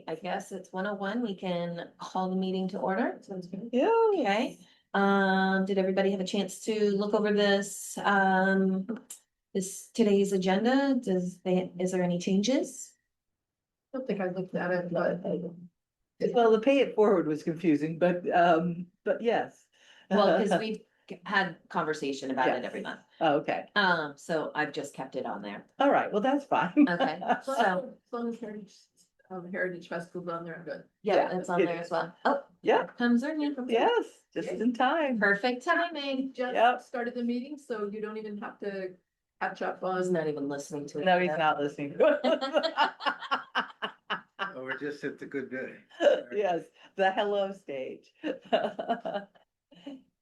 right, I guess it's 1:01. We can call the meeting to order. Sounds good. Yeah. Okay, did everybody have a chance to look over this, today's agenda? Is there any changes? I don't think I looked at it, but Well, the pay it forward was confusing, but yes. Well, because we've had conversation about it every month. Oh, okay, So I've just kept it on there. all right, well, that's fine. Okay, as so, long as Heritage Festival's on there, I'm good. yeah, Yeah, it's on it there is. as well. Oh, Yeah, comes Ernie. yes, just in time. Perfect timing. Just Yep. started the meeting, so you don't even have to catch up I was on. not even listening to it. No, he's yet. not listening. Oh, we're just at the good bit. Yes, the hello stage.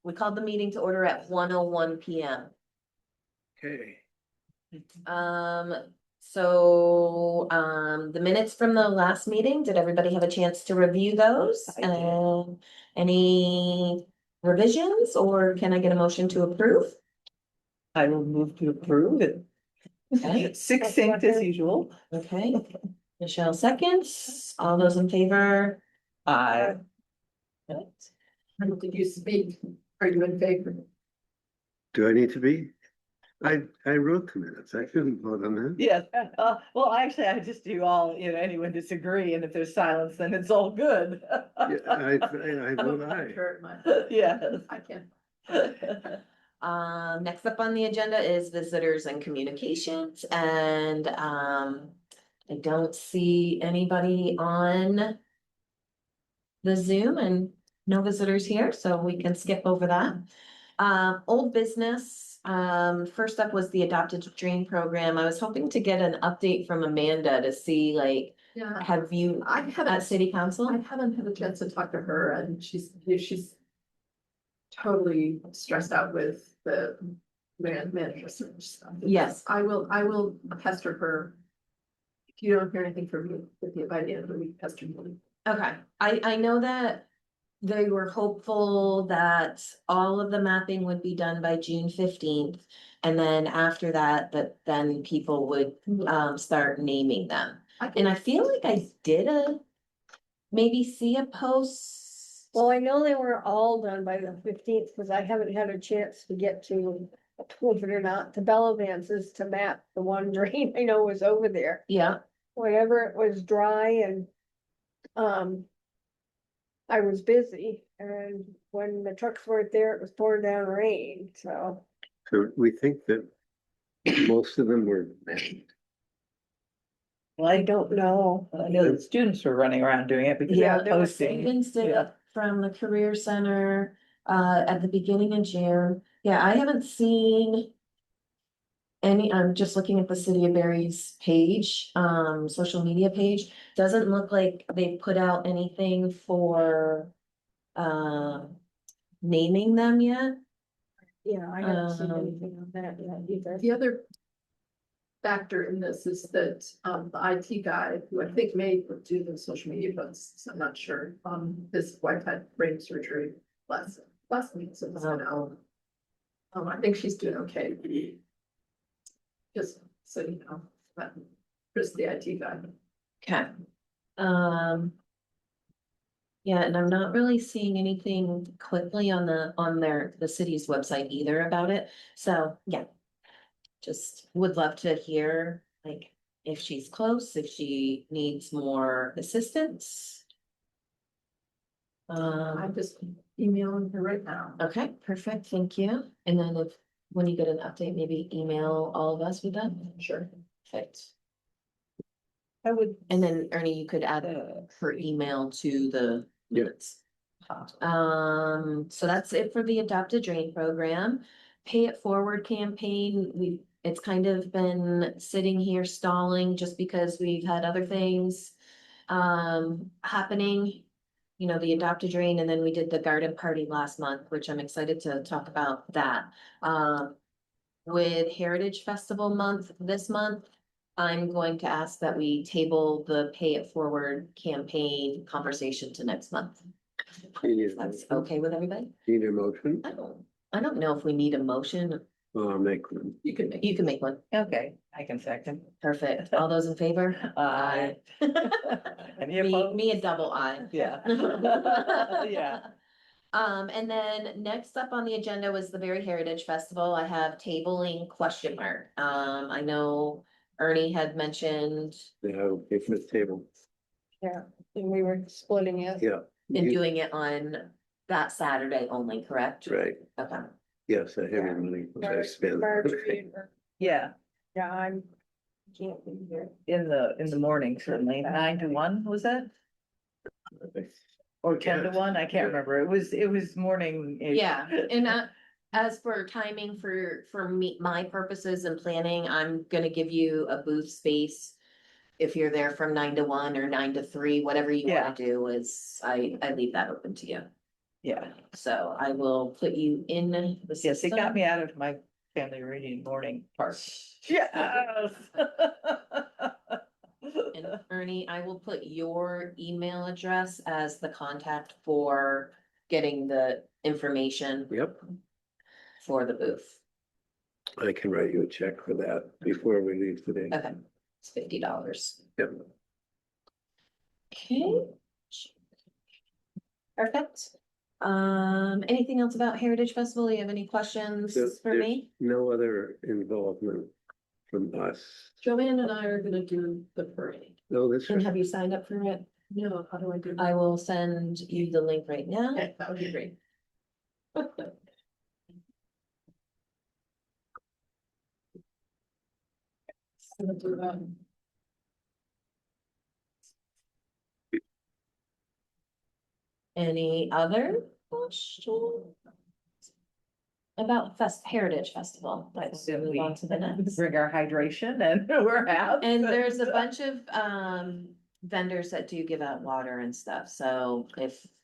We called the meeting to order at 1:01 PM. Okay, The minutes from the last meeting, did everybody have a chance to review those? I did. And any revisions, or can I get a motion to approve? I will move to approve it. Okay. Succinct as usual. Okay, Michelle seconds, all those in favor? I, Did you speak? Are you in favor? do I need to be? I wrote the minutes, I couldn't vote on that. yes, well, actually, I just do all, anyone disagree, and if there's silence, then it's all good. Yeah, I vote I'm aye. sure my, Yes. I can. Next up on the agenda is visitors and communications, and I don't see anybody on the Zoom and no visitors here, so we can skip over that. Old business, first up was the adopted dream program. I was hoping to get an update from Amanda to see, like, Yeah, have you I at haven't, city council? I haven't had a chance to talk to her, and she's totally stressed out with the manager search stuff. Yes. I will pester her. If you don't hear anything from me by the end of the week, pester me. Okay, I know that they were hopeful that all of the mapping would be done by June 15th. And then after that, then people would start naming them. And I feel like I did maybe see a post. Well, I know they were all done by the 15th, because I haven't had a chance to get to, believe it or not, to Bell Advances to map the one drain I know was over there. Yeah, Whenever it was dry and, I was busy, and when the trucks weren't there, it was pouring down rain, so. So we think that most of them were met. Well, I don't know. I know the students were running around doing it because they yeah, were there was posting. Stevens did Yeah. it from the Career Center at the beginning of June. Yeah, I haven't seen any, I'm just looking at the City of Barry's page, social media page. Doesn't look like they put out anything for naming them yet. Yeah, I haven't seen anything on that yet either. The other factor in this is that the IT guy, who I think may do the social media posts, I'm not sure, his wife had brain surgery last week, so it's been out. I think she's doing okay. Just so you know, but Chris, the IT guy. Okay. Yeah, and I'm not really seeing anything quickly on the city's website either about it. So, yeah. Just would love to hear, like, if she's close, if she needs more assistance. I'm just emailing her right now. Okay, perfect, thank you. And then when you get an update, maybe email all of us with that. Sure. Perfect. I would, And then Ernie, you could add her email to the minutes. So that's it for the Adopted Drain program. Pay It Forward campaign, it's kind of been sitting here stalling just because we've had other things happening. You know, the Adopted Drain, and then we did the garden party last month, which I'm excited to talk about that. With Heritage Festival month this month, I'm going to ask that we table the Pay It Forward campaign conversation to next month. You need a That's motion? okay with everybody? Need a motion? I don't know if we need a motion. Well, I'll make one. You can make. You can make one. Okay, I can second. Perfect. All those in favor? Aye. Any Me, opposed? me a double eye. Yeah. Yeah. And then next up on the agenda was the Barre Heritage Festival. I have tabling question mark. I know Ernie had mentioned Yeah, I'll pay for the table. Yeah, and we were splitting it. Yeah. in You- doing it on that Saturday only, correct? Right, Okay. yes, I have your money, which I spent. Marjorie, Yeah, Yeah, can't be here. in the morning, certainly, 9 to 1, was that? Or 10 to 1, I Yeah. can't remember, it was morning. Yeah, and as for timing for me, my purposes and planning, I'm gonna give you a booth space. If you're there from 9 to 1 or 9 to 3, whatever you Yeah. wanna do is, I leave that open to you. Yeah, So I will put you in the yes, it system. got me out of my family reading morning part. Yes. And Ernie, I will put your email address as the contact for getting the information Yep, for the booth. I can write you a check for that before we leave today. Okay, it's $50. Yep. Okay. Perfect. Anything else about Heritage Festival? Do you have any questions So for there's me? No other involvement from us. Joanne and I are gonna do the parade. No, that's And right. have you signed up for it? No, how do I do? I will send you the link right now. Okay, that would be great. Gonna do that. Any other questions? About Heritage Festival, let's Then move we on to the next. Bring our hydration and we're out. And there's a bunch of vendors that do give out water and stuff, so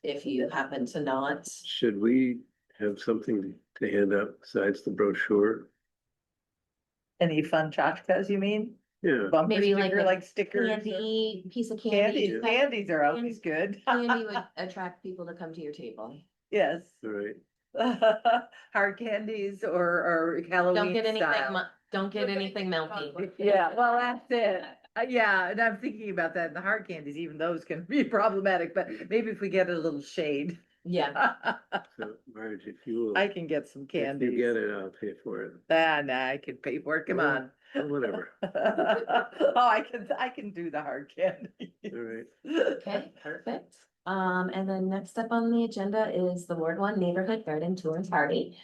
if you happen to not. Should we have something to hand out besides the brochure? Any fun tchotchkes, you mean? Yeah, Bumper Maybe like sticker, a like stickers? or- Candy, piece of candy. Candies, candies are always good. Candy would attract people to come to your table. Yes. all right. Hard candies or Halloween Don't get anything, style. don't get anything melty. Yeah, well, that's it. Yeah, and I'm thinking about that, the hard candies, even those can be problematic, but maybe if we get a little shade. Yeah, So Marge, if you will, I can get some if you candies. get it, I'll pay for it. Nah, I can pay for it, come on. Well, whatever. Oh, I can do the hard candy. All right. okay, perfect. And then next up on the agenda is the Ward One Neighborhood Garden Tour and Party.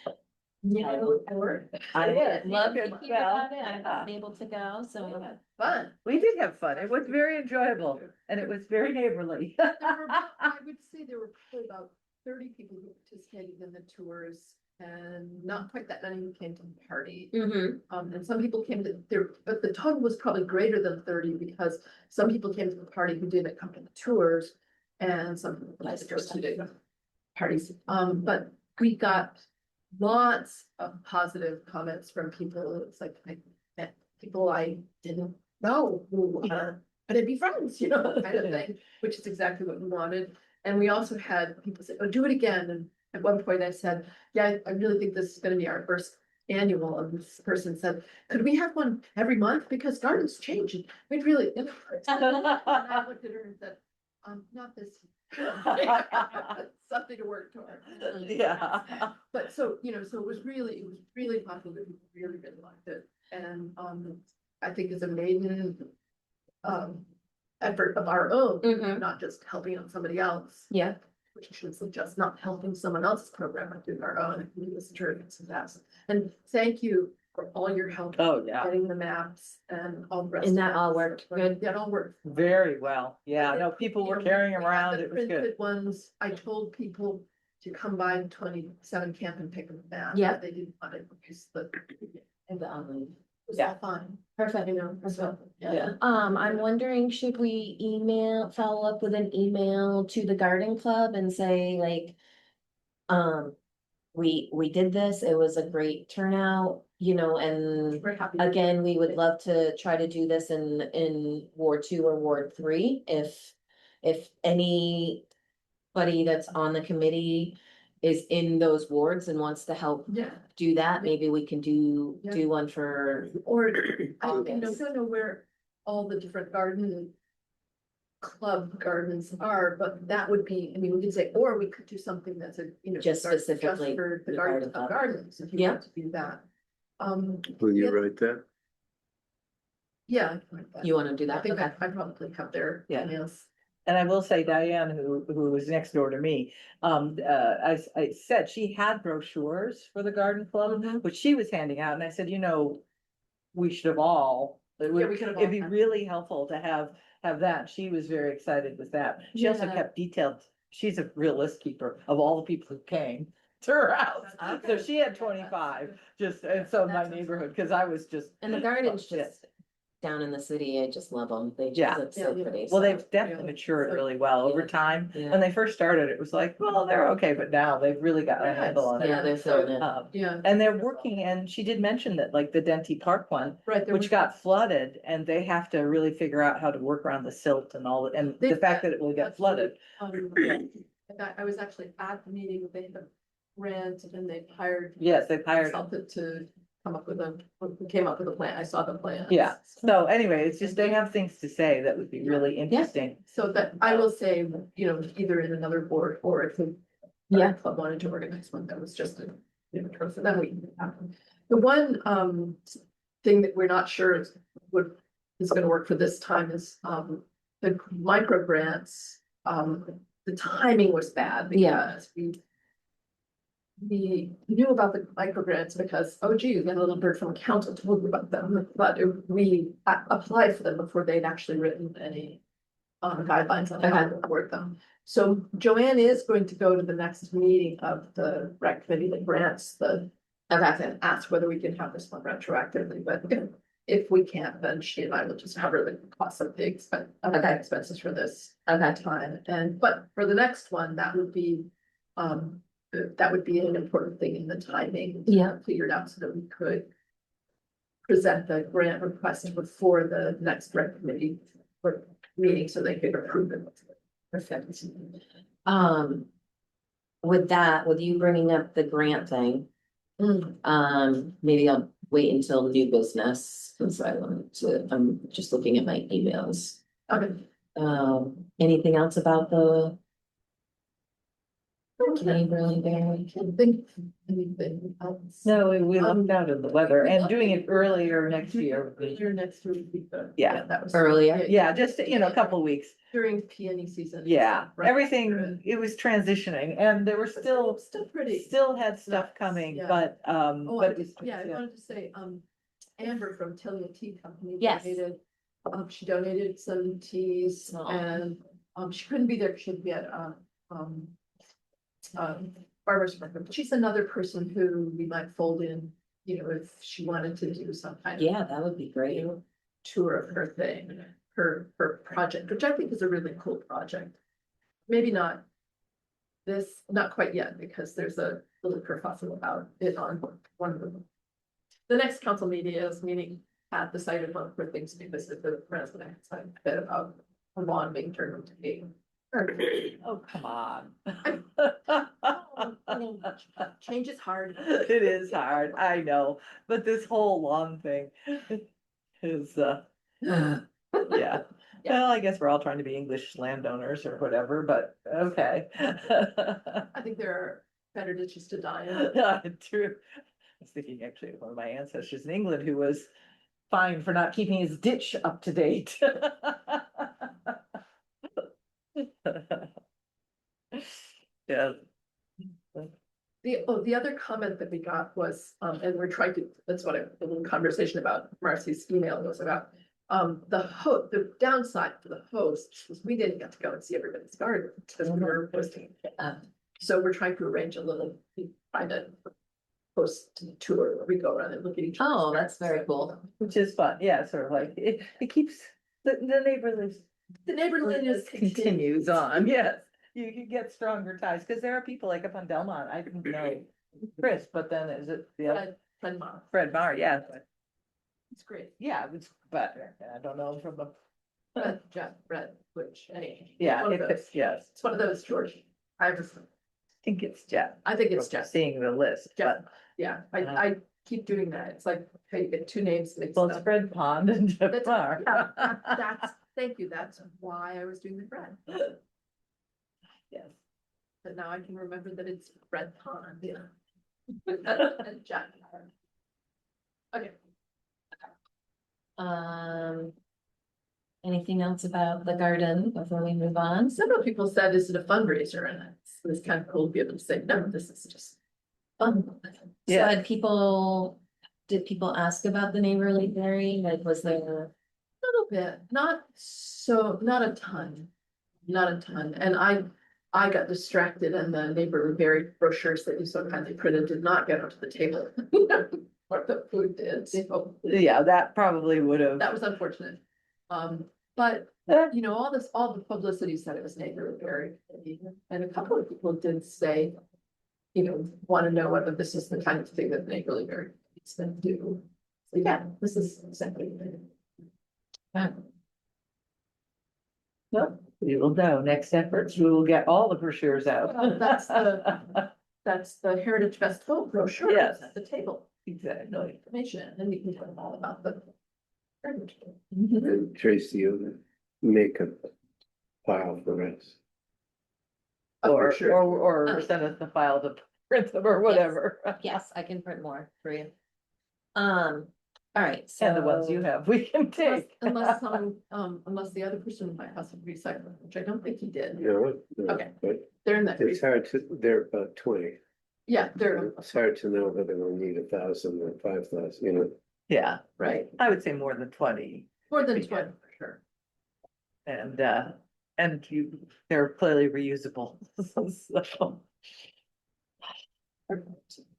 Yeah, I work. I Yes, would you love to could hear go. about it. I haven't been able to go, so. Fun. We did have fun. It was very enjoyable and it was very neighborly. There were, I would say there were probably about 30 people who participated in the tours and not quite that many who came to the party. And some people came to there, but the total was probably greater than 30 because some people came to the party who didn't come to the tours. And some people Vice just versa. did parties. But we got lots of positive comments from people. It's like I met people I didn't know who but it'd be friends, kind of thing, which is exactly what we wanted. And we also had people say, oh, do it again. And at one point I said, yeah, I really think this is gonna be our first annual. And this person said, could we have one every month? Because gardens change. We'd really. And I looked at her and said, not this. Something to work toward. Yeah. But so, so it was really popular. People really liked it. And, I think it's a maiden, effort of our own, Mhm. not just helping out somebody else. Yeah, Which should suggest not helping someone else's program, but doing our own. I think it's a terrific success. And thank you for all your help. Oh, yeah. Getting the maps and all the rest. And of that it. all worked good? Yeah, it all worked. Very well. Yeah, no, people were carrying We had around. the It was good. printed Ones, I told people to come by 27 camp and pick them back. Yeah. but They didn't want to use the. and the online. It was Yeah. all fine, Perfect. so, Yeah. I'm wondering, should we follow up with an email to the garden club and say like, we did this, it was a great turnout, and We're happy. again, we would love to try to do this in Ward 2 or Ward 3, if anybody that's on the committee is in those wards and wants to help Yeah, do that, maybe we can do Yeah. one for. or I August. don't know where all the different garden club gardens are, but that would be, I mean, we could say, or we could do something that's a, Just specifically for the the garden garden club. of gardens, if you Yeah. want to do that. Will you yeah, write that? Yeah. I can write that. You wanna do I that? think Okay. I probably have their Yeah. emails. And I will say Diane, who was next door to me, I said she had brochures for the garden club, Mhm. which she was handing out, and I said, we should have all. we could have all It'd be had- really helpful to have that. She was very excited with that. She also Yeah. kept detailed, she's a real list keeper of all the people who came to her house. So Okay. she had 25, just, and so my That's- neighborhood, cause I was just. And the gardens Oh, yeah. just down in the city, I just love them, they Yeah. just look so Yeah. pretty. Well, so- they've definitely matured really well over Yeah. time. Yeah. When they first started, it was like, well, they're okay, but now they've really got a Yes. handle on Yeah, it. they're filling it. Yeah. And they're working, and she did mention that like the Denty Park one, Right. there which was- got flooded, and they have to really figure out how to work around the silt and all, and the They've fact that it will get flooded. I was actually at the meeting, they had a grant and they hired. Yes, they've hired, Consultant to come up with came up with a plan, I saw the plan. yeah. So anyway, it's just, they have things to say that would be really interesting. So that, I will say, either in another board or if the. Yeah. Club wanted to organize one, that was just a, so then we. The one, thing that we're not sure is gonna work for this time is, the micro grants. The timing was bad Yeah. because we knew about the micro grants because, oh gee, we got a little bird from council told me about them, but we applied for them before they'd actually written any. Guidelines on how to award them. So Joanne is going to go to the next meeting of the rec committee that grants the. And ask whether we can have this one retroactively, but if we can't, then she and I will just cover the cost of the expenses for this Okay, time. But for the next one, that would be an important thing in the timing. to Yeah. have Figured out so that we could present the grant request before the next rec committee meeting, so they could approve it. Perfect. with you bringing up the grant thing, maybe I'll wait until new business, cause I'm just looking at my emails. Okay. Anything else about the? Neighborly Barre? Can't think of anything else. No, we looked out at the weather and doing it earlier next year. would be- Earlier next year would be good. Yeah. That was. Earlier? Yeah, just, a couple of weeks. During peony season. Yeah, Right. everything, it was transitioning and there were still pretty. had stuff coming, Yeah. but, Oh, but it was. I wanted to say, Amber from Tilly Tea Company. Yes. She donated some teas Aw. and, she couldn't be there, 'cause she'd be at, farmer's market, but she's another person who we might fold in, if she wanted to do some kind of. Yeah, that would be great. Tour of her thing, her project, which I think is a really cool project. Maybe not not quite yet, because there's a little kerfuffle about it on one of them. The next council meeting at the site of one where things be visited the president, so a bit about a lawn being turned into being. Oh, come on. Change is hard. It is hard, I know, but this whole lawn thing is, yeah. Well, I guess we're all trying to be English landowners or whatever, but okay. I think there are better ditches to die in. True. I was thinking actually of one of my ancestors in England who was fined for not keeping his ditch up to date. Yeah. The other comment that we got was, and we're trying to, that's what the little conversation about Marcy's email was about. The downside for the host was we didn't get to go and see everybody's garden because we were hosting. So we're trying to arrange find a host tour where we go around and look at each. Oh, other's that's very gardens. cool. Which is fun, yeah, sort of like, it keeps, the neighborhood The neighborliness continues on, yes. You get stronger ties, because there are people like up on Delmont, I didn't know Chris, but then is it the other, Fred Meyer, yeah, but, It's great. yeah, it's, but I don't know from the, Red, which, anyway. yeah, one of it those. fits, yes. It's one of those, George. I was think it's Jeff. I think it's from Jeff. Seeing the list, Jeff. but, Yeah, I keep doing that. It's like, hey, you get two names mixed well, it's up. Fred Pond and Jeff That's, Barre. yeah, that's, thank you. That's why I was doing the Fred. Yes. But now I can remember that it's Fred Pond, yeah. And Jack. Okay. Anything else about the garden before we move on? Several people said, is it a fundraiser? And it's kind of cool to be able to say, no, this is just fun. So Yeah. did people ask about the neighborly berry? Like, was there? Little bit, not a ton, not a ton, and I got distracted and the neighbor berry brochures that you so kindly printed did not get onto the table. What the food did, so Yeah, that probably would have. that was unfortunate. But you know, all the publicity said it was neighbor berry, and a couple of people did say, you know, want to know whether this is the kind of thing that neighborly berry needs to do. So yeah, this is exactly. Well, we will know. Next efforts, we will get all the brochures out. Well, that's the Heritage Festival brochure Yes. at the table, Exactly. information, and you can tell them all about the. heritage. And Tracy, you'll make a file for us. A Or, brochure. or send us the file to print them or whatever. Yes, I can print more for you. All right, so. And the ones you have, we can take. Unless unless the other person in my house would recycle, which I don't think he did, No, no, Okay. but they're in that. it's hard to, they're about 20. Yeah, they're, It's hard to know whether we'll need 1,000 or 5,000, you know. Yeah, right, I would say more than 20 more than Pretty 20 good. for sure. and they're clearly reusable. So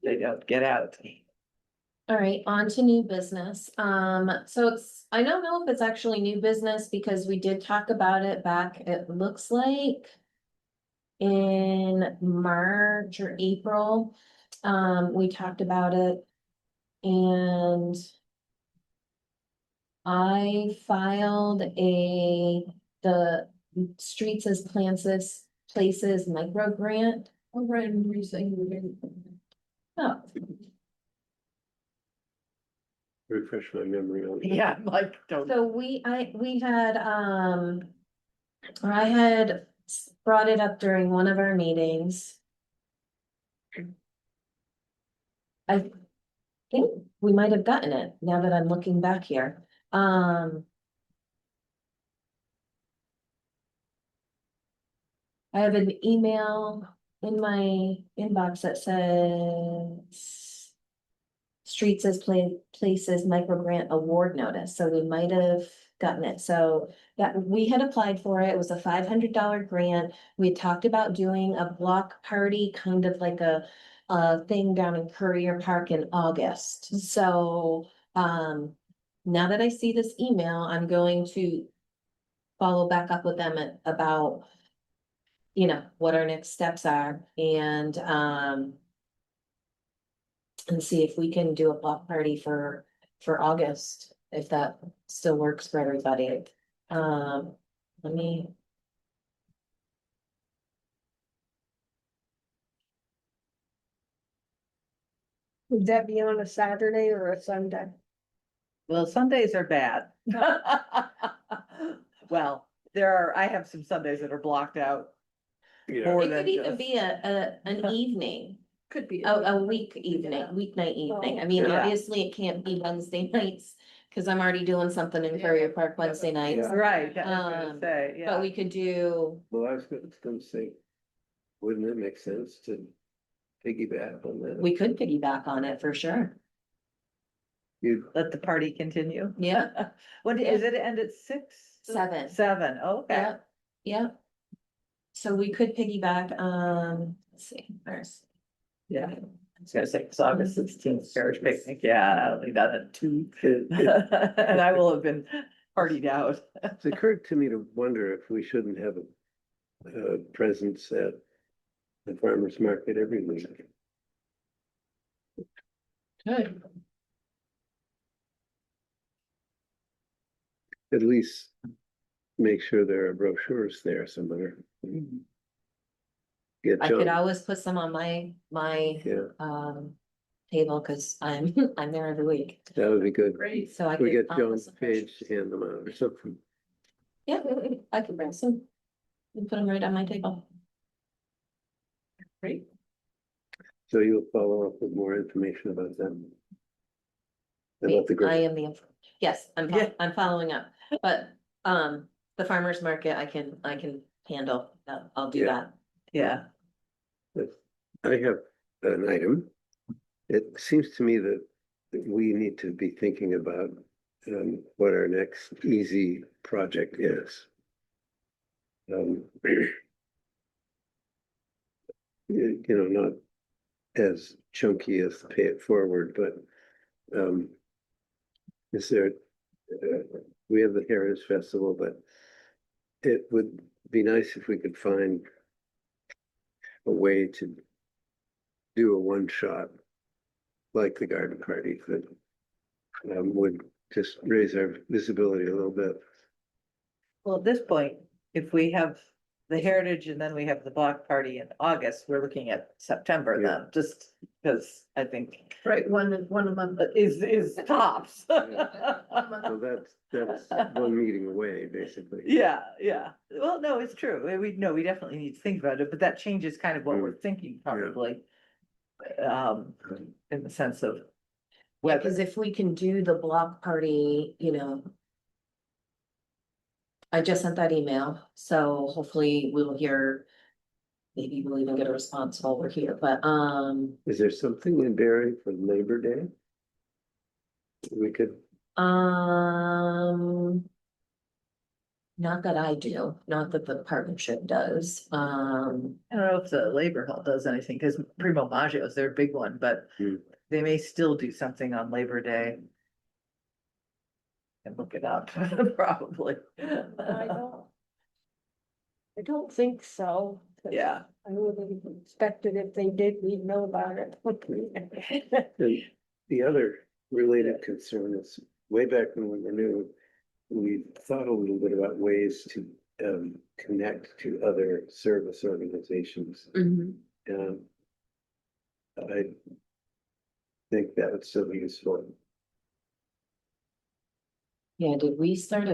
they don't get out. All right, on to new business. So I don't know if it's actually new business because we did talk about it back, it looks like. In March or April, we talked about it. And I filed the Streets as Places micro grant. Oh, right, I'm saying. Oh, Refresh my memory on. Yeah, like, don't. so I had brought it up during one of our meetings. I think we might have gotten it now that I'm looking back here. I have an email in my inbox that says Streets as Places micro grant award notice, so we might have gotten it, so that we had applied for it, it was a $500 grant. We had talked about doing a block party, kind of like a thing down in Courier Park in August, so now that I see this email, I'm going to follow back up with them about, you know, what our next steps are and see if we can do a block party for August, if that still works for everybody. Let me. Would that be on a Saturday or a Sunday? Well, Sundays are bad. Well, I have some Sundays that are blocked out. Yeah, More It than could even just- be an evening, Could be. a weeknight evening. I mean, Yeah. obviously it can't be Wednesday nights. Cause I'm already doing something in Courier Park Wednesday nights, Yeah. Right, I was gonna say, but yeah. we could do, well, I was gonna say, wouldn't it make sense to piggyback on that? we could piggyback on it for sure. You, Let the party continue. Yeah. When is it end at 6? 7. 7, okay. Yeah, yeah. So we could piggyback, let's see, there's. Yeah. I was gonna say, it's August 16th, parish picnic, yeah, I'll leave that at 2. it, And I will have been partied out. it's occurred to me to wonder if we shouldn't have a presence at the farmer's market every week. Okay. At least make sure there are brochures there somewhere. get I could John, always put some on my yeah, table, cause I'm, I'm there every week, that would be good. Great. so I We could. get I'll put John's some page, pictures. hand them out or something. Yeah, I could bring some. And put them right on my table. Great. So you'll follow up with more information about them. About the I grant. am the, yes, Yeah. I'm following up, but, the farmer's market, I can handle, I'll do Yeah. that. Yeah, I have an item. It seems to me that we need to be thinking about what our next easy project is. Not as chunky as Pay It Forward, but is there, we have the Heritage Festival, but it would be nice if we could find a way to do a one shot like the garden party that would just raise our visibility a little bit. well, at this point, if we have the Heritage and then we have the block party in August, we're looking at September Yeah. then, just because I think Right, one a month. is tops. So that's one meeting away, basically. Yeah, yeah. Well, no, it's true. We definitely need to think about it, but that changes kind of what we're thinking probably. In the sense of Cause whether, if we can do the block party, I just sent that email, so hopefully we'll hear. Maybe we'll even get a response while we're here, but, Is there something in Barre for Labor Day? We could, not that I do, not that the partnership does, I don't know if the Labor Hall does anything, because Primo Maggio is their big one, but Hmm. they may still do something on Labor Day. And look it up, probably. I don't think so. 'Cause Yeah, I would have expected if they did, we'd know about it. and the other related concern is way back when we were new, we thought a little bit about ways to connect to other service organizations. And I think that would still be useful. yeah, did we start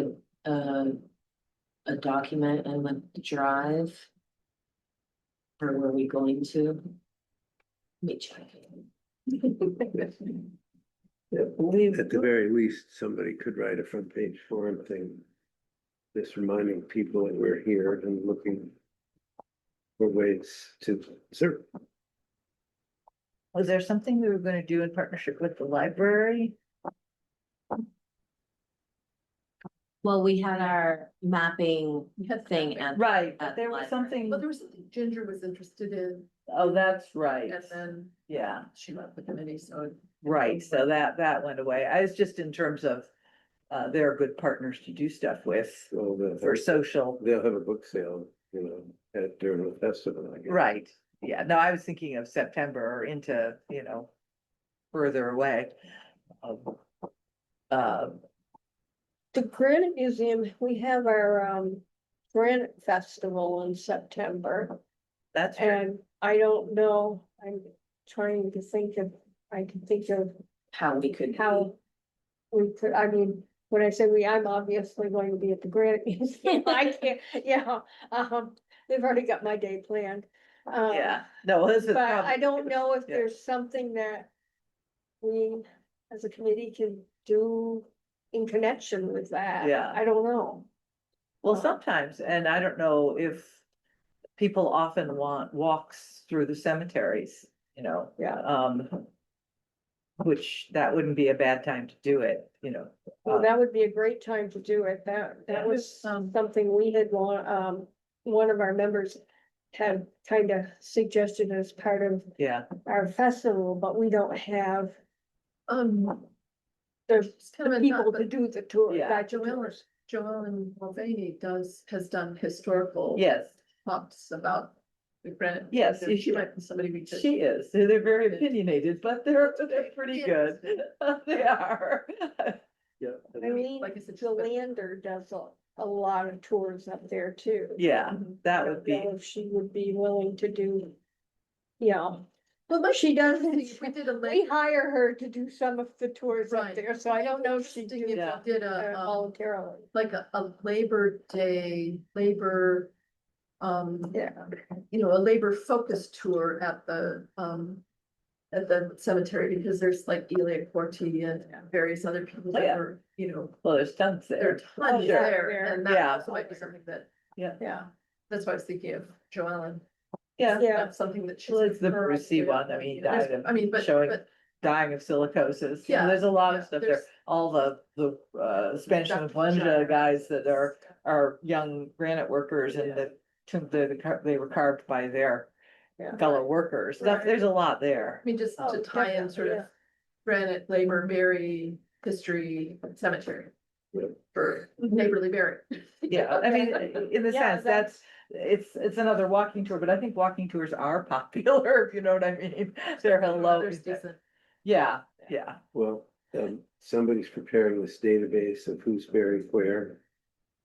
a document in the drive? Or were we going to? Let me check. At the very least, somebody could write a front page forum thing. Just reminding people that we're here and looking for ways to serve. was there something we were gonna do in partnership with the library? Well, we had our mapping We had thing at. Right, At there was library. something, Well, there was something Ginger was interested in, oh, that's right, and then yeah, she left the committee, so. right, so that went away. I was just in terms of. They're good partners to do stuff with So for social, they'll have a book sale, during the festival, I guess. right, yeah, no, I was thinking of September or into, further away. The Granite Museum, we have our Granite Festival in September, That's true. and I don't know, I'm trying to think of, I can think of How we could. how we could, I mean, when I say we, I'm obviously going to be at the Granite Museum, I can't, they've already got my day planned. Yeah, no, this is But probably. I don't know if Yeah. there's something that we, as a committee, can do in connection with that. Yeah. I don't know. Well, sometimes, and I don't know if people often want walks through the cemeteries, Yeah. which that wouldn't be a bad time to do it, Well, that would be a great time to do it. That Yeah. was something we had one of our members had kind of suggested as part of yeah, our festival, but we don't have There's the kind of people to do the tour. Yeah. guide Joellen, Joellen Mulvaney has done historical. yes, Talks about the granite. Yes, Museum. you She should. might be somebody we could. she is, they're very opinionated, but they're pretty good, they are. Yeah. Eileen Like I said, Philander does a lot of tours up there too. Yeah, that I would don't be, know if she would be willing to do, yeah. Well, like, She does, if we did a we lake, hire her to do some of the tours up Right. there, so I don't know if she Interesting do if Yeah. we did a, voluntarily. like a Labor Day, labor, Yeah, you know, a labor focused tour at the cemetery, because there's like Elia Corti and various other people Oh, yeah. that were, you know, well, there's tons there are there. tons yeah, there, there. and Yeah. that also might be something that, yeah, that's why I was thinking of Joellen. Yeah, yeah. That's something that she's. well, it's the Brucey one, I mean, he died of I mean, but, showing but, dying of silicosis. Yeah, There's a lot yeah, of stuff there. there's- All the Spanish Dr. influenza Shire. guys that are young granite workers and the tomb, they were carved by their Yeah. fellow workers. Stuff, Right. there's a lot there. I mean, just Oh, to tie in definitely, sort of yeah. granite, labor, Berry, history, cemetery. For neighborly Berry. Yeah, I mean, in the Yeah, sense, that's, it's another walking tour, but I think walking tours are popular, if you know what I mean. They're hello. There's decent. Yeah, yeah. Well, somebody's preparing this database of who's buried where.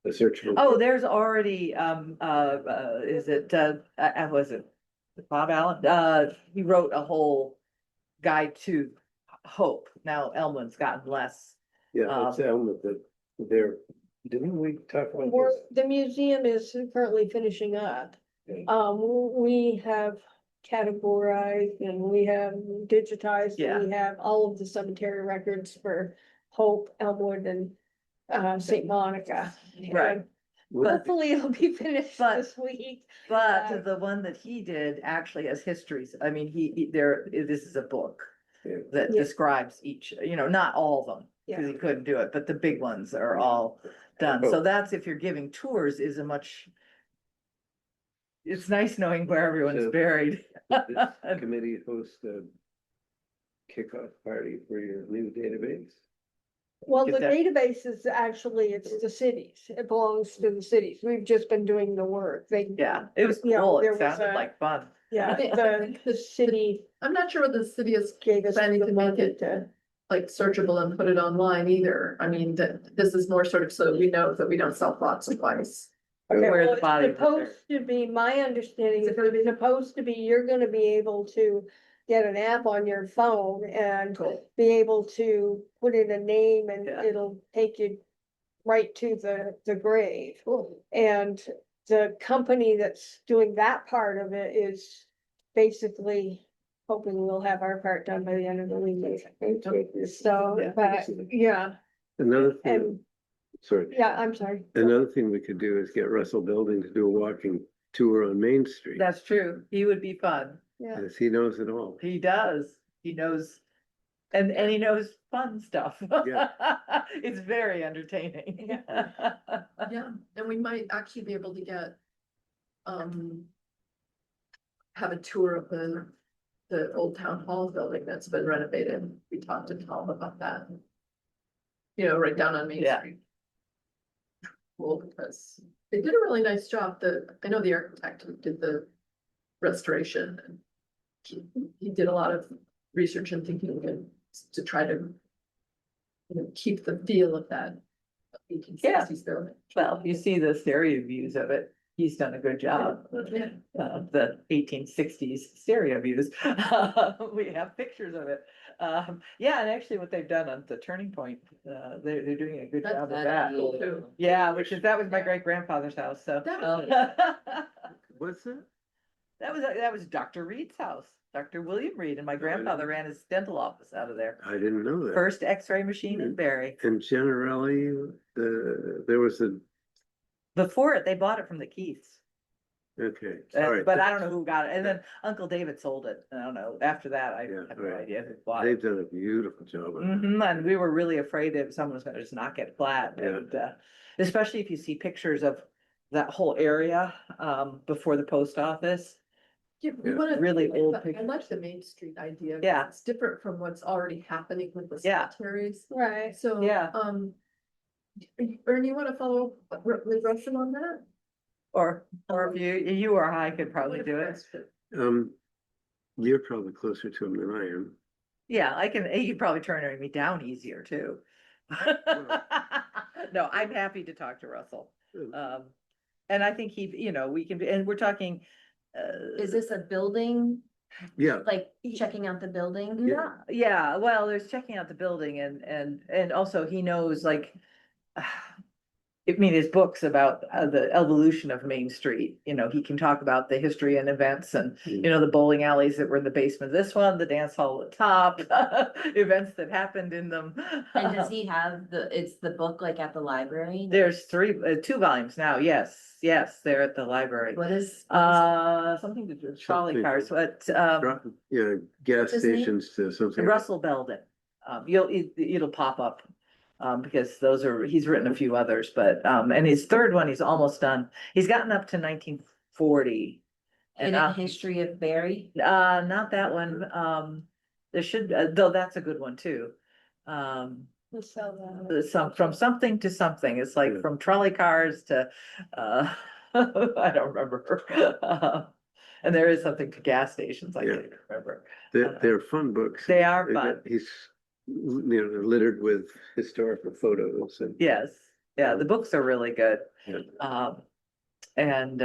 A searchable. Oh, there's already, is it, was it Bob Allen? He wrote a whole guide to Hope. Now Elmwood's gotten less. Yeah, it's Elmwood that they're, didn't we talk about We're, this? the museum is currently finishing up. Okay. We have categorized and we have digitized, and we have all of the cemetery records for Hope, Elmwood and Saint Monica. Right. And Would it be- hopefully it'll be finished But- this week. But the one that he did actually has histories. I mean, this is a book Yeah. that Yeah. describes each, not all of them, because he couldn't do it, but the big ones are all done. So Oh. that's, if you're giving tours, is a much, it's nice knowing where everyone's So- buried. This committee host a kickoff party for your new database? Well, Get the that- database is actually, it's the cities. It belongs to the cities. We've just been doing the work. Yeah, it was You know, cool. there It was sounded a- like fun. Yeah, the city I'm not sure what the city is gave us planning the to make money it to. like searchable and put it online either. I mean, that this is more sort of so that we know that we don't sell plots twice. Okay, Where well, the body it's was buried. supposed to be, my understanding Is is it gonna be- supposed to be, you're gonna be able to get an app on your phone and Cool. be able to put in a name and Yeah. it'll take you right to the grave. Cool. And the company that's doing that part of it is basically hoping we'll have our part done by the end of the week. So, Yeah. but, yeah, Another thing, and, sorry, yeah, I'm sorry. another thing we could do is get Russell Building to do a walking tour on Main Street. That's true. He would be fun. Yeah, Yes, he knows it all. He does. He knows. And he knows fun stuff. Yeah. It's very entertaining. Yeah, and we might actually be able to get, have a tour of the old town hall building that's been renovated. We talked to Tom about that. You know, right down on Main Yeah. Street. Cool, because they did a really nice job. I know the architect who did the restoration. And he did a lot of research and thinking and to try to, keep the feel of that 1860s building. Well, you see the stereo views of it. He's done a good job. Yeah. The 1860s stereo views. We have pictures of it. Yeah, and actually what they've done on the Turning Point, they're doing a good That's- job of that's that. cool too. Yeah, that was my great grandfather's house, so. That- What's that? That was Dr. Reed's house, Dr. William Reed, and my grandfather ran his dental office out of there. I didn't know that. First X-ray machine in Barre. And Generali, there was a, Before it, they bought it from the Keiths. okay, all right. But I don't know who got it. And then Uncle David sold it. I don't know. After that, I Yeah, have no right. idea who bought They've it. done a beautiful job on it. And we were really afraid that someone was gonna just knock it flat. Yeah. And, especially if you see pictures of that whole area, before the post office. Yeah, we Yeah. wanna. Really old I picture. like the Main Street idea. 'cause Yeah. It's different from what's already happening with the Yeah. cemeteries. right. So, Yeah. Ernie, you wanna follow up with Russian on that? Or if you or I could probably do it. You're probably closer to him than I am. Yeah, I can, you probably turn me down easier too. No, I'm happy to talk to Russell. And I think we can, and we're talking. Is this a building, Yeah, like checking out the building? Yeah, yeah, well, there's checking out the building and also he knows like. I mean, his books about the evolution of Main Street, he can talk about the history and events and, the bowling alleys that were in the basement of this one, the dance hall at the top, events that happened in them. And does he have it's the book like at the library? There's two volumes now, yes, they're at the library. What is? Something to do with trolley Something. cars, but, yeah, gas What's his name? stations to something. Russell Belden. It'll pop up. Because he's written a few others, but, and his third one, he's almost done. He's gotten up to 1940. In And, a history of Barry? not that one. There should, though that's a good one too. Let's sell that. From something to something. It's like Yeah. from trolley cars to, I don't remember. And there is something to gas stations. I Yeah. can't remember. They're fun books. They are fun. He's, littered with historical photos and. Yes, yeah, the books are really good. Yeah. And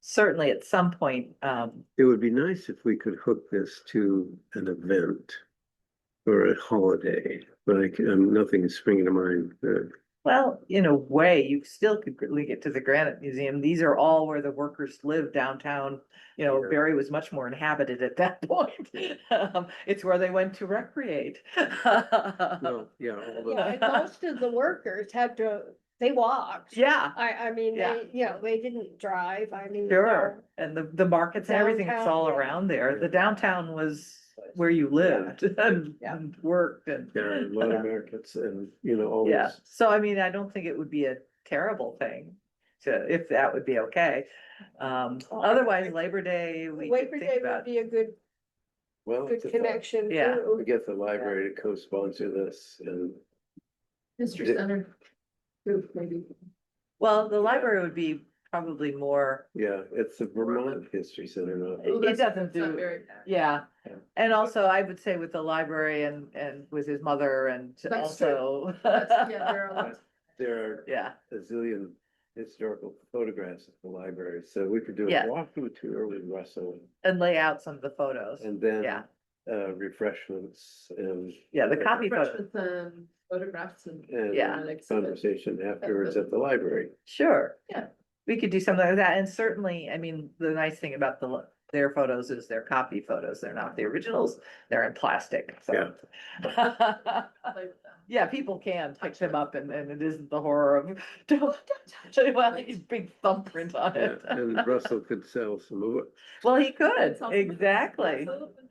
certainly at some point, It would be nice if we could hook this to an event or a holiday, but nothing is springing to mind. well, in a way, you still could link it to the Granite Museum. These are all where the workers live downtown. Yeah. Barry was much more inhabited at that point. It's where they went to recreate. Well, yeah, all the- Yeah, and most of the workers they walked. Yeah, I mean, Yeah. they didn't drive, I mean. sure. And the markets and everything, it's Downtown, all yeah. around there. The downtown was where you lived Yeah. and worked and. there are a lot of markets and, all Yeah, this. so I mean, I don't think it would be a terrible thing if that would be okay. Otherwise, Labor Day, we could Labor think Day would about. be a good Well, it's a thought. connection Yeah. too. We get the library to co-sponsor this and History Yeah. Center. Group, maybe. Well, the library would be probably more, yeah, it's the Vermont History Center, not. It That's- doesn't that's not do- very bad. yeah. Yeah. And also, I would say with the library and with his mother and That's true. also. Yeah, there are a lot. There are Yeah, a zillion historical photographs at the library, so we could do Yeah. a walkthrough tour with Russell and lay out some of the photos. and then. Yeah, Refreshments and. yeah, the copy photos, Refreshments and photographs and. And Yeah. and exhibit. conversation afterwards at the library. sure. Yeah. We could do something like that, and certainly, I mean, the nice thing about their photos is they're copy photos, they're not the originals, they're in plastic, so. Yeah, people can pick them up and it isn't the horror of, don't touch it, well, he's big thumbprint on Yeah, it. and Russell could sell some of it. Well, he could, Something- exactly, Absolutely.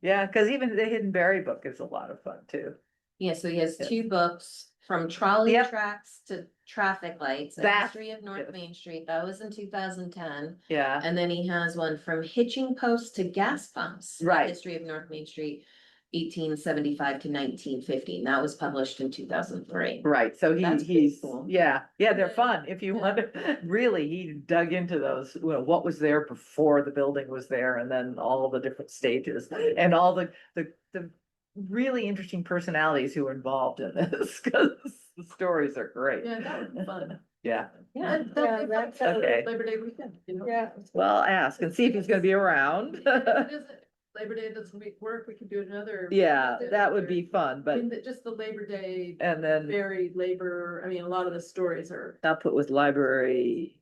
yeah, cause even the Hidden Berry book is a lot of fun too. Yeah, so he has Yeah. 2 books, from trolley Yep. tracks to traffic lights, a That- history of North yes. Main Street, that was in 2010. Yeah, And then he has one from hitching posts to gas pumps. Right. History of North Main Street, 1875 to 1915, that was published in 2003. right, so That's pretty he's, cool. yeah, they're Yeah. fun, if you Yeah. want to, really, he dug into those, what was there before the building was there, and then all the different stages, and all the really interesting personalities who were involved in this, cause the stories are great. Yeah, that would be fun. Yeah, Yeah, And that'd be Yeah, fun that's for okay. Labor Day weekend, you know? Yeah. well, ask and see if he's gonna be around. Even if it isn't Labor Day doesn't work, we could do another. Yeah, that would be fun, I but, mean, just the Labor Day, and then very labor, I mean, a lot of the stories are I'll put with library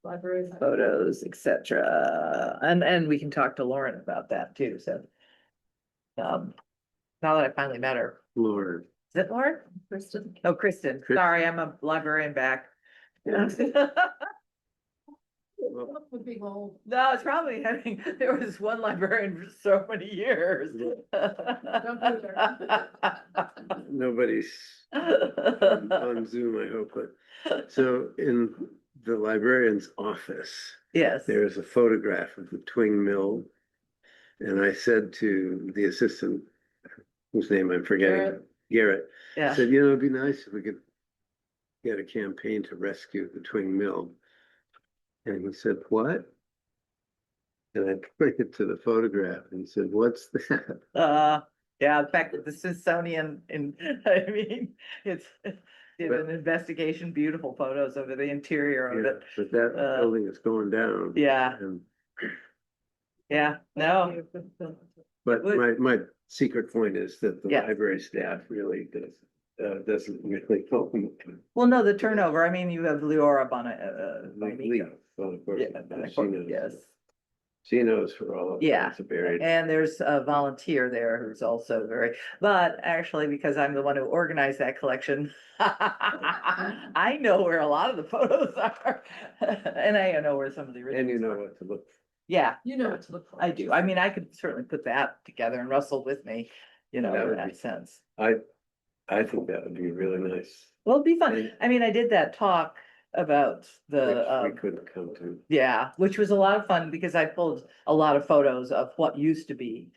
libraries. photos, etc. And we can talk to Lauren about that too, so. Now that I finally met her, Lord, is it Lauren? Kristen. Oh, Kristen, sorry, I'm a librarian back. well, Would be old. No, it's probably having, there was one librarian for so many years. Don't go there. nobody's on Zoom, I hope, but, so in the librarian's office, Yes, there is a photograph of the Twing Mill. And I said to the assistant, whose name I'm forgetting, Garrett, I yeah, said, it'd be nice if we could get a campaign to rescue the Twing Mill. And he said, what? And I pointed to the photograph and he said, what's that? yeah, in fact, the Smithsonian, I mean, it's, did an investigation, beautiful photos of the interior of Yeah, it. but that Uh, building is going down. Yeah, And, yeah, no, but Would- my secret point is that the Yeah. library staff really doesn't really help them. well, no, the turnover, I mean, you have Leora Leave, well, of course, Yeah, she knows. yes. She knows for all of Yeah, it's buried. And there's a volunteer there who's also very, but actually, because I'm the one who organized that collection. I know where a lot of the photos are, and I know where some of the originals. And you know are. what to look for. Yeah, You know what to look for. I do. I mean, I could certainly put that together and Russell with me, That in would that be- sense. I think that would be really nice. Well, it'd be fun. And- I mean, I did that talk about Which we the, couldn't come to. yeah, which was a lot of fun because I pulled a lot of photos of what used to be.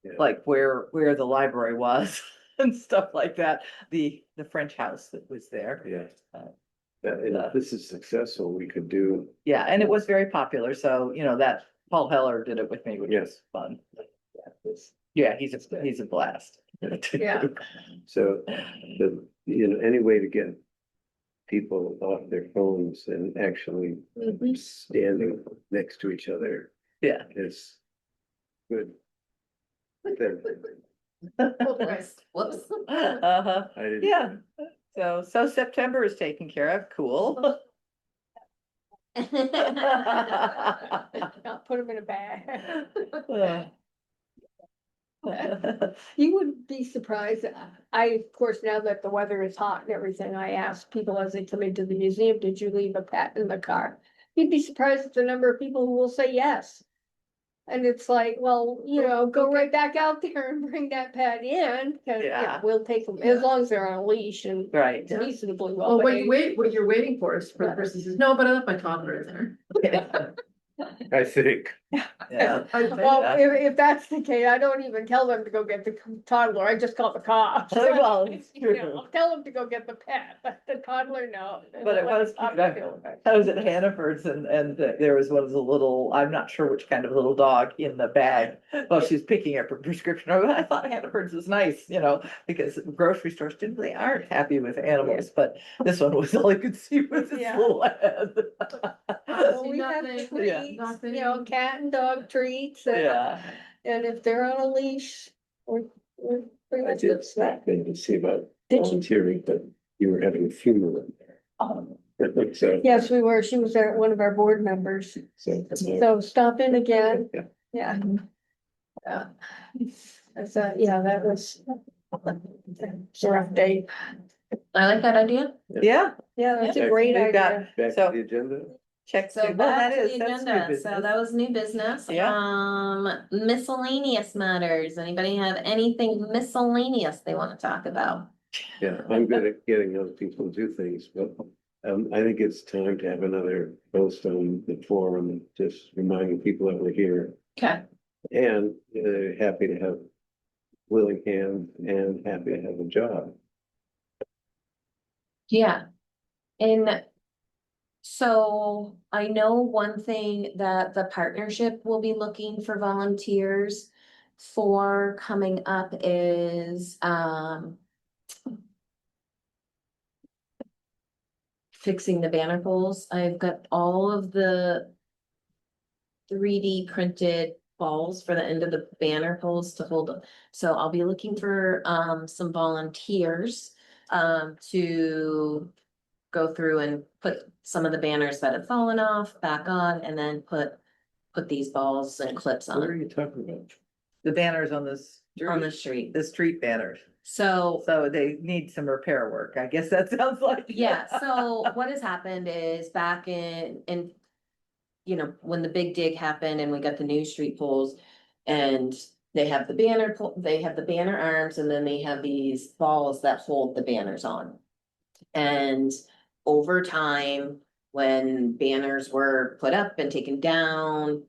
Yeah. Like where the library was and stuff like that, the French house that was there. Yeah. Uh, And if this is successful, we could do, Yeah, and it was very popular, so that Paul Heller did it with me, which Yes. was fun. this. Yeah, he's a blast. Yeah. So, any way to get people off their phones and actually Mhm. standing next to each other Yeah. is good. Then Whoops. Uh-huh, I didn't. yeah, so September is taken care of, cool. Not put them in a bag. Uh, You would be surprised. Of course, now that the weather is hot and everything, I ask people as they come into the museum, did you leave a pet in the car? You'd be surprised at the number of people who will say yes. And it's like, well, go right back out there and bring that pet in, cause Yeah. we'll take them, as long as they're on a leash and Right. reasonably well Well, behaved. what you're waiting for is for the person who says, no, but I left my toddler in there. I think, Yeah. Well, if that's the case, I don't even tell them to go get the toddler, I just call the cops. Well, it's true. I'll tell them to go get the pet, but the toddler, no. But it was, I was at Hannaford's and there was one of the little, I'm not sure which kind of little dog in the bag. Well, she's picking up her prescription. I thought Hannaford's was nice, because grocery stores they aren't happy with animals, but this one was all I could see was its Yeah. little head. Well, See we have nothing, Yeah. treats, nothing. cat and dog treats, Yeah, and if they're on a leash, we're pretty I much did good stop in to see about Did you? volunteering, but you were having a funeral in there. So. Yes, we were, she was one of our board members, so stop in again, Yeah. yeah. Yeah. That was. It's a rough day, I like that idea. yeah, yeah, that's a Yeah. great We've got- idea. Back So- to the agenda. check. So well, back that to is- the that's new agenda, so business. that was new business. Yeah. Miscellaneous matters, anybody have anything miscellaneous they wanna talk about? Yeah, I'm good at getting other people to do things, but I think it's time to have another post on the forum, just reminding people that we're here. Okay. And happy to have willing hands and happy to have a job. Yeah. And so I know one thing that the partnership will be looking for volunteers for coming up is, fixing the banner poles. I've got all of the 3D printed balls for the end of the banner poles to hold them. So I'll be looking for some volunteers to go through and put some of the banners that have fallen off back on and then put these balls and clips What are on you talking about? The banners on this. the street. The street banners, So so they need some repair work, I guess that sounds like. yeah, so what has happened is back in when the big dig happened and we got the new street poles. And they have the banner arms and then they have these balls that hold the banners on. And over time, when banners were put up and taken down.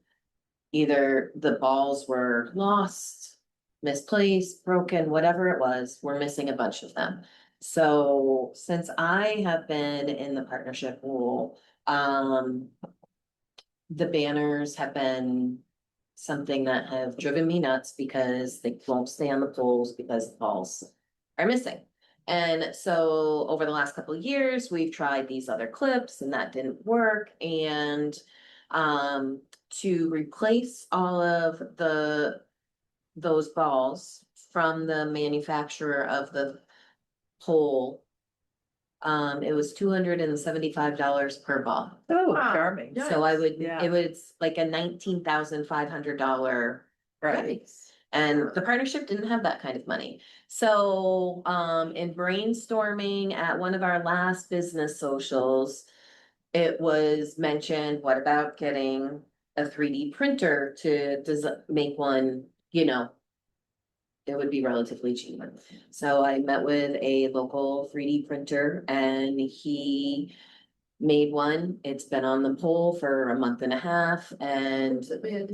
Either the balls were lost, misplaced, broken, whatever it was, we're missing a bunch of them. So since I have been in the partnership role, the banners have been something that have driven me nuts because they won't stay on the poles because the balls are missing. And so over the last couple of years, we've tried these other clips and that didn't work. And to replace all of those balls from the manufacturer of the pole, it was $275 per ball. Oh, Wow. charming. Yeah. So I would, Yeah. it was like a $19,500. Right. And the partnership didn't have that kind of money. So, in brainstorming at one of our last business socials, it was mentioned, what about getting a 3D printer to make one, you know? It would be relatively cheap. So I met with a local 3D printer and he made one. It's been on the pole for a month and a half and Is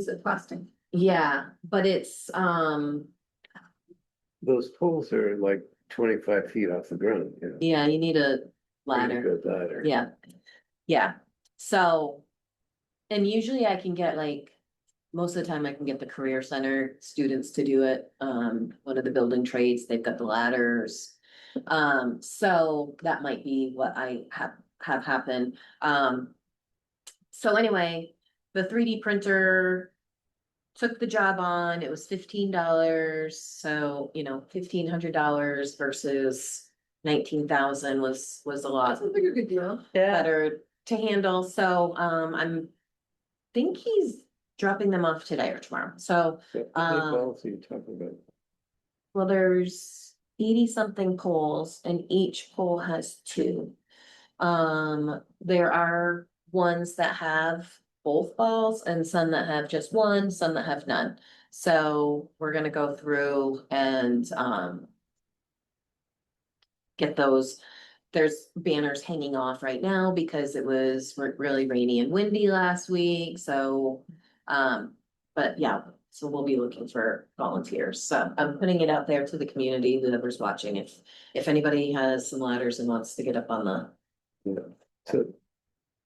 it plastic? yeah, but it's, Those poles are like 25 feet off the ground, you know. yeah, you need a Pretty ladder. good ladder. Yeah, yeah. So, and usually I can get like, most of the time I can get the career center students to do it. One of the building trades, they've got the ladders. So that might be what I have happen. So anyway, the 3D printer took the job on, it was $15, so, you know, $1,500 versus 19,000 was a lot Sounds like a good deal. Yeah. better to handle, so, think he's dropping them off today or tomorrow, so, So how many balls are you talking about? well, there's 80-something poles, and each pole has two. There are ones that have both balls and some that have just one, some that have none. So we're gonna go through and get those. There's banners hanging off right now because it was really rainy and windy last week, so but yeah, so we'll be looking for volunteers. So I'm putting it out there to the community, whoever's watching, if anybody has some ladders and wants to get up on the. Yeah. So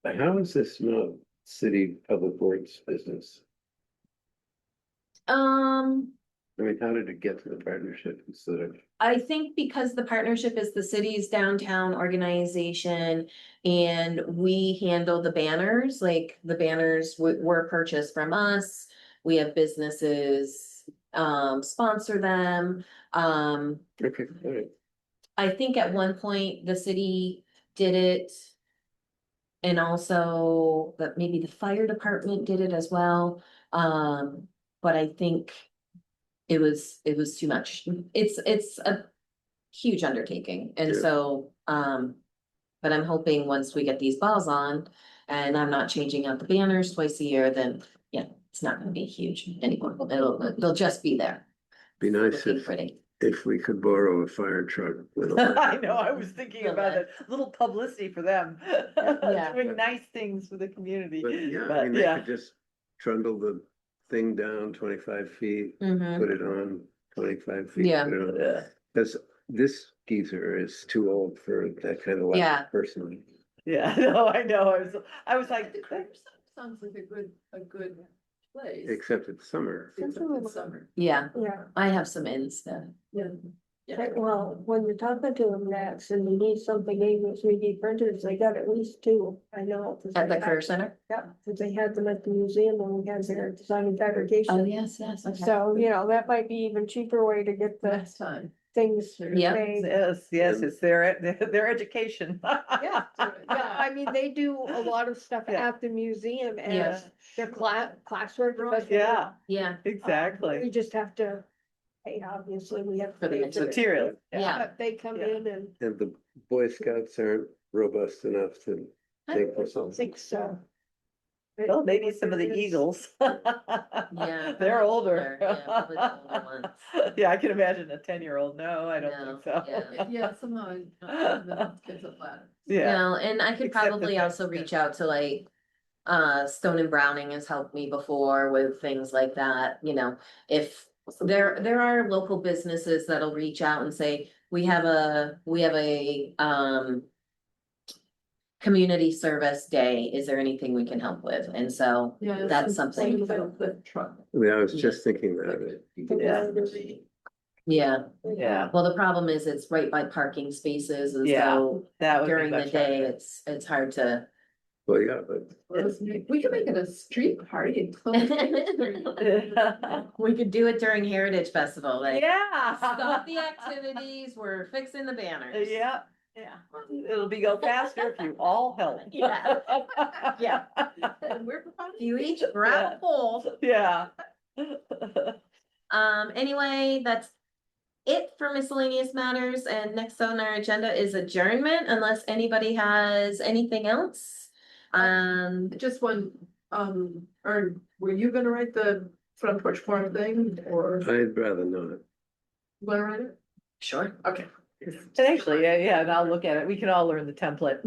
how is this not city public works business? I mean, how did it get to the partnership instead of? I think because the partnership is the city's downtown organization and we handle the banners, like the banners were purchased from us. We have businesses sponsor them. Okay, all right. I think at one point the city did it. And also that maybe the fire department did it as well. But I think it was too much. It's a huge undertaking. And Yeah. so, but I'm hoping once we get these balls on and I'm not changing out the banners twice a year, then yeah, it's not gonna be huge anymore. They'll just be there. Be nice Looking pretty. if we could borrow a fire truck. with a I know, I was thinking about it, little publicity for them. Yeah. Doing nice things for the community. But yeah, I But mean, they yeah, could just trundle the thing down 25 feet, Mhm. put it on 25 feet. Yeah. put it on. yeah, Because this geezer is too old for that kind of Yeah. life personally. yeah, no, I know, I was like, The career center sounds like a good place. Except it's summer. Except it's summer. Yeah, Yeah, I have some instead. Yeah. right, well, when you're talking to them next and you need something made with 3D printers, they got at least two, I know. 'cause At they the career had- center? Yeah, because they had them at the museum when we had their design and Oh, fabrication. yes, okay. So, you know, that might be even cheaper way to get the Next time. things Yeah. made. yes, And- it's their education. Yeah, yeah, I mean, they do a lot of stuff Yeah. at the museum Yeah. and their classwork. Right. that's what they're- Yeah, Yeah, We exactly, just have to, hey, obviously, we have. For the to pay material, Yeah. yeah. But they come Yeah. in and And the Boy Scouts aren't robust enough to take I this on. think so. Well, maybe some of the Eagles. Yeah, They're older. yeah, probably the older ones. Yeah, I can imagine a 10-year-old, no, I don't No, think so. yeah. Yeah, somehow the kids are flat. Yeah, No, and I could Except that probably that's- also reach out to like, Stone and Browning has helped me before with things like that, you know. If there are local businesses that'll reach out and say, we have a, community service day, is there anything we can help with? And so, Yeah. That's something. The truck. Yeah, I was Yeah. just thinking that. Yeah. Yeah, Yeah, well, the problem is it's right by parking spaces and Yeah, so that would be during the much day, harder. it's hard to. Well, yeah, but We can make it a street party and close. We could do it during Heritage Festival, like. Yeah. Stop the activities, we're fixing the banners. Yeah, yeah, it'll be go faster if you all help. Yeah. Yeah. And we're providing. You each grab a pole. Yeah. Anyway, that's it for miscellaneous matters, and next on our agenda is adjournment, unless anybody has anything else. Just one, or were you gonna write the front porch forum thing, or you I'd rather not. wanna write it? Sure. Okay. And actually, yeah, and I'll look at it. We can all learn the template.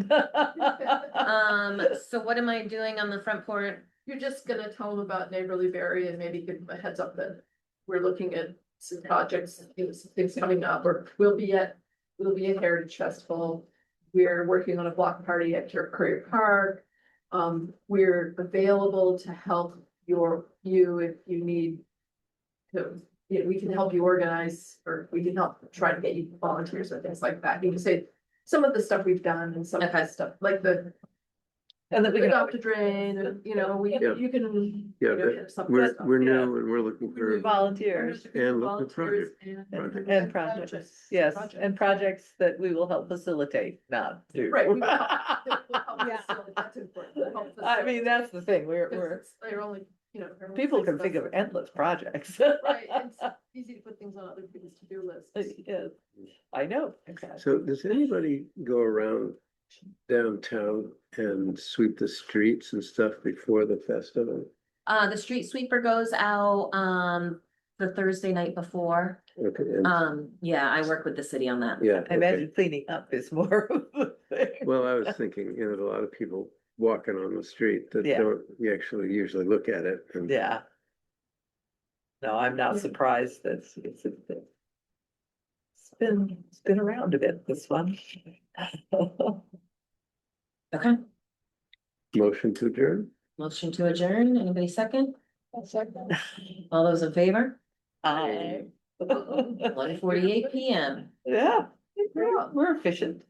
So what am I doing on the front porch? You're just gonna tell them about Neighborly Berry and maybe give them a heads up that we're looking at some projects, you know, some things coming up, or we'll be at Heritage Festival. We're working on a block party at Curry Park. We're available to help you if you need to, you know, we can help you organize, or we can help try to get you volunteers or things like that. You can say some of the stuff we've done and some of the Okay. stuff, like the And then we can, adopt a drain, and, you know, Yeah. you can. Yeah, you know, but hit some of We're, that stuff. we're yeah. new and we're looking for, volunteers And look at Volunteers and projects, yes, and projects that we will help facilitate, not do. Right. we will help- we'll help Yeah. facilitate, that's important, we'll help I mean, that's the thing, facilitate, 'cause we're, it's- They're only, you know. they're only people six can think of us. endless projects. Right, it's easy to put things on other people's to-do lists. Yes, I know, exactly. so does anybody go around downtown and sweep the streets and stuff before the festival? The street sweeper goes out, the Thursday night before. Okay, and, Yeah, I work with the city on that. yeah, I okay. imagine cleaning up is more of the thing. Well, I was thinking, you know, a lot of people walking on the street that Yeah. don't actually usually look at it. And Yeah. No, I'm not surprised that it's been around a bit, this one. Okay, Motion to adjourn? motion to adjourn, anybody second? I'll second. All those in favor? I. 1:48 PM. Yeah, we're efficient.